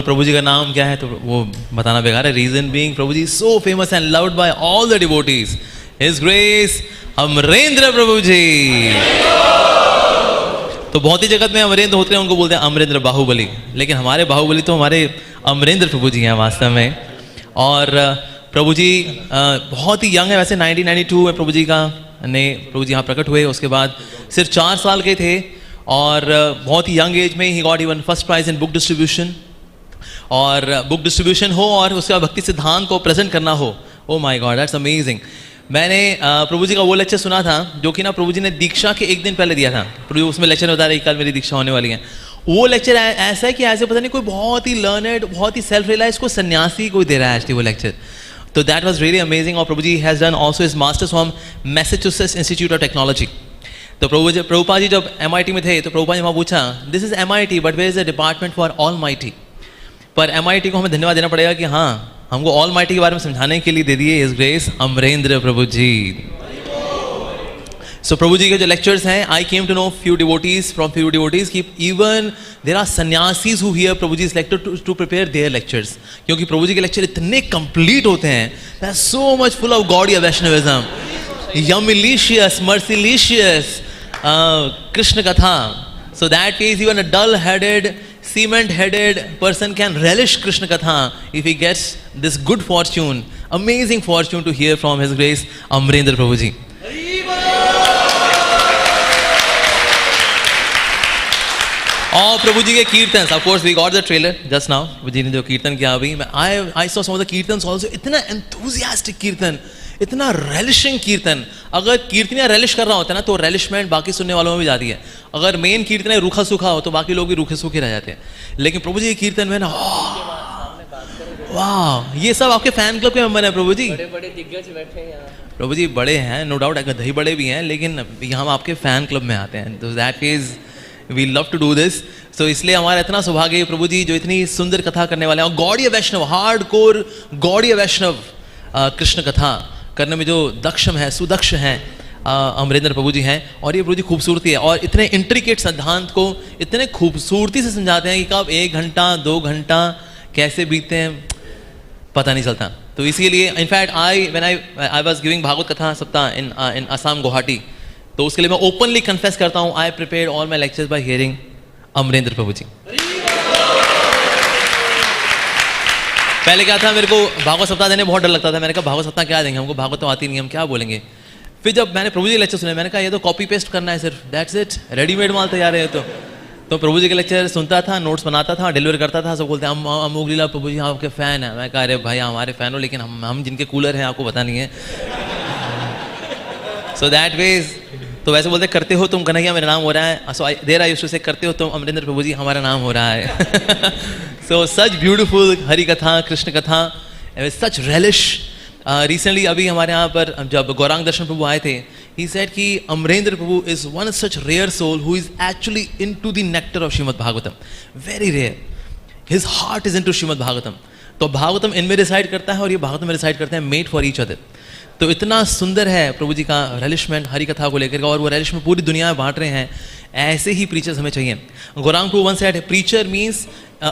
प्रभु जी का नाम क्या है तो वो बताना बेकार है. Reason being Prabhu ji so famous and loved by all the devotees. His grace Amarendra Prabhu ji. तो बहुत ही जगत में अमरेंद्र होते हैं, उनको बोलते हैं अमरेंद्र बाहुबली, लेकिन हमारे बाहुबली तो हमारे अमरेंद्र प्रभु जी हैं वास्तव में. और प्रभु जी बहुत ही यंग है वैसे. 1992 में प्रभु जी यहाँ प्रकट हुए. उसके बाद सिर्फ 4 साल के थे और बहुत ही यंग एज में ही got even first prize in book distribution. और बुक डिस्ट्रीब्यूशन हो और उसके बाद भक्ति सिद्धांत को प्रेजेंट करना हो. Oh my God, that's amazing. मैंने प्रभु जी का वो लेक्चर सुना था जो कि ना प्रभु जी ने दीक्षा के एक दिन पहले दिया था. प्रभु उसमें लेक्चर बता रहे कल मेरी दीक्षा होने वाली है. वो लेक्चर ऐसा है कि ऐसे पता नहीं कोई बहुत ही लर्नड, बहुत ही सेल्फ रियलाइज को सन्यासी कोई दे रहा है एक्चुअली वो लेक्चर. तो दैट वाज रियली अमेजिंग. और Prabhu ji has done also his masters from Massachusetts Institute of Technology. तो प्रभुपाद जी जब MIT में थे तो प्रभुपाद जी वहाँ पूछा, this is MIT but where is the department for almighty. पर MIT को हमें धन्यवाद देना पड़ेगा कि हाँ हमको ऑलमाइटी के बारे में समझाने के लिए दे दिए his grace Amarendra Prabhu ji. So Prabhu ji के जो लेक्चर्स हैं, I came to know few devotees कि even there are sannyasis who hear Prabhu ji's lecture to prepare their lectures. क्योंकि प्रभु जी के लेक्चर इतने कंप्लीट होते हैं, they are so much full of Gaudiya Vaishnavism, yummilicious, mercilicious Krishna katha. So that means even a dull headed, cement-headed person can relish Krishna Katha if he gets this good fortune, amazing fortune to hear from His Grace Amrendra Prabhu Ji. और प्रभु जी के कीर्तन, of course we got the trailer just now. प्रभु जी ने जो कीर्तन किया अभी, I saw some of the कीर्तन also. इतना enthusiastic कीर्तन, इतना रेलिशिंग कीर्तन. अगर कीर्तनिया रेलिश कर रहा होता है ना तो रेलिशमेंट बाकी सुनने वालों में भी जाती है. अगर मेन कीर्तन है रूखा सूखा हो तो बाकी लोग भी रूखे सूखे रह जाते हैं. लेकिन प्रभु जी के कीर्तन में ना वाह, ये सब आपके फैन क्लब के मेंबर हैं प्रभु जी. बड़े दिग्गज बैठे हैं यहाँ. प्रभु जी बड़े हैं, नो डाउट, दही बड़े भी हैं, लेकिन यहाँ हम आपके फैन क्लब में आते हैं. तो that is we love to do this. तो इसलिए हमारा इतना सौभाग्य प्रभु जी जो इतनी सुंदर कथा करने वाले हैं. और गौड़ीय वैष्णव, हार्ड कोर गौड़ीय वैष्णव कृष्ण कथा करने में जो दक्षम है, सुदक्ष हैं, अमरेंद्र प्रभु जी हैं. और ये प्रभु जी खूबसूरती है और इतने इंट्रिकेट सिद्धांत को इतने खूबसूरती से समझाते हैं कि कब 1 घंटा 2 घंटा कैसे बीतते हैं पता नहीं चलता. तो इसीलिए in fact I was giving Bhagavat katha saptah इन असम गुवाहाटी. तो उसके लिए मैं ओपनली कन्फेस करता हूँ, I prepared all my lectures by hearing Amarendra Prabhu ji. पहले क्या था, मेरे को भागवत सप्ताह देने बहुत डर लगता था. मैंने कहा भागवत सप्ताह क्या देंगे, हमको भागवत तो आती नहीं, हम क्या बोलेंगे. फिर जब मैंने प्रभु जी के लेक्चर सुने, मैंने कहा ये तो कॉपी पेस्ट करना है सिर्फ, दैट्स इट, रेडीमेड माल तैयार है. तो प्रभु जी के लेक्चर सुनता था, नोट्स बनाता था, डिलीवर करता था. सब बोलते हैं अमोघ लीला प्रभु जी आपके फ़ैन है. मैं कहा अरे भाई हमारे फ़ैन हो, लेकिन हम जिनके कूलर हैं आपको पता नहीं है. So that ways. तो वैसे बोलते करते हो तुम कन्हैया मेरा नाम हो रहा है. So there I used to say करते हो तुम अमरेंद्र प्रभु जी हमारा नाम हो रहा है. सो सच ब्यूटिफुल हरि कथा, कृष्ण कथा, सच रेलिश. रिसेंटली अभी हमारे यहाँ पर जब गौरांग दर्शन प्रभु आए थे, he said कि अमरेंद्र प्रभु is one such rare soul who is actually into the nectar of Srimad Bhagavatam. Very rare. His heart is into Srimad Bhagavatam. तो भागवतम इनमें रिसाइड करता है और ये भागवतम में रिसाइड करते हैं, मेड फॉर ईच अदर. तो इतना सुंदर है प्रभु जी का रेलिशमेंट हरि कथा को लेकर, और वो रेलिशमेंट पूरी दुनिया में बांट रहे हैं. ऐसे ही प्रीचर्स हमें चाहिए. गौरांग प्रभु वन सेड प्रीचर मीन्स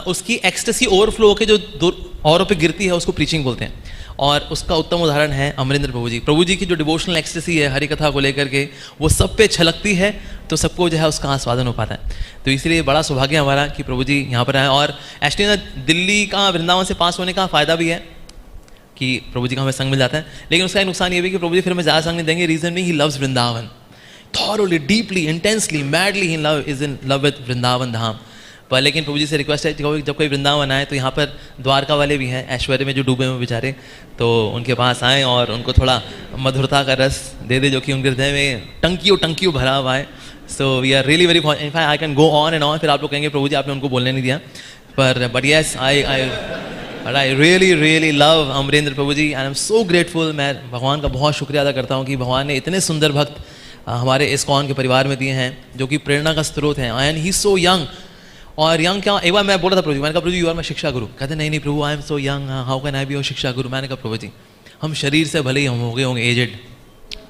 उसकी एक्सटेसी ओवरफ्लो होकर जो औरों पे गिरती है उसको प्रीचिंग बोलते हैं. और उसका उत्तम उदाहरण है अमरेंद्र प्रभु जी. प्रभु जी की जो डिवोशनल एक्सटेसी है हरि कथा को लेकर के, वो सब पे छलकती है तो सबको जो है उसका आस्वादन हो पाता है. तो इसलिए बड़ा सौभाग्य हमारा कि प्रभु जी यहाँ पर आए. और एक्चुअली दिल्ली का वृंदावन से पास होने का फ़ायदा भी है कि प्रभु जी का हमें संग मिल जाता है. लेकिन उसका एक नुकसान ये भी कि प्रभु जी फिर हमें ज़्यादा संग नहीं देंगे. रीजन भी he loves Vrindavan thoroughly, deeply, intensely, madly he love is in love with Vrindavan Dham. पर लेकिन प्रभु जी से रिक्वेस्ट है जब कोई वृंदावन आए तो यहाँ पर द्वारका वाले भी हैं, ऐश्वर्य में जो डूबे हुए बेचारे, तो उनके पास आएँ और उनको थोड़ा मधुरता का रस दे दे जो कि उनके हृदय में टंकियों भरा हुआ है. So we are really very in fact I can go on and on. फिर आप लोग कहेंगे प्रभु जी आपने उनको बोलने नहीं दिया. But yes I really love Amarendra Prabhu ji and I am so grateful. मैं भगवान का बहुत शुक्रिया अदा करता हूँ कि भगवान ने इतने सुंदर भक्त हमारे इस्कॉन के परिवार में दिए हैं जो कि प्रेरणा का स्रोत हैं. And he so young. और यंग क्या, एक बार मैं बोला था प्रभु जी, मैंने कहा Prabhu ji you are my shiksha guru. कहते नहीं Prabhu I am so young, how can I be your shiksha guru. मैंने कहा प्रभु जी हम शरीर से भले ही हम हो गए होंगे एजेड,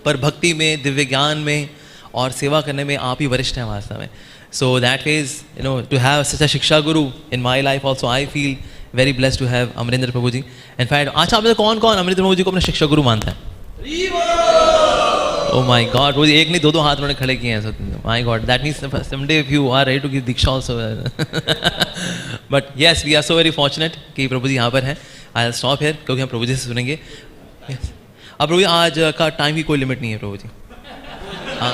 पर भक्ति में, दिव्य ज्ञान में और सेवा करने में आप ही वरिष्ठ हैं वास्तव में. So that is to have such a shiksha guru in my life also I feel very blessed to have Amarinder Prabhu ji. In fact अच्छा, आप में कौन कौन अमरिंदर प्रभु जी को अपना शिक्षक गुरु मानता है? Oh my God, वो एक नहीं दो हाथ उन्होंने खड़े किए हैं. My God, that means someday if you are ready to give Diksha also. But yes, we are so very fortunate कि प्रभु जी यहाँ पर हैं. I'll stop here क्योंकि हम प्रभु जी से सुनेंगे. Yes. अब प्रभु जी आज का टाइम की कोई लिमिट नहीं है प्रभु जी. हाँ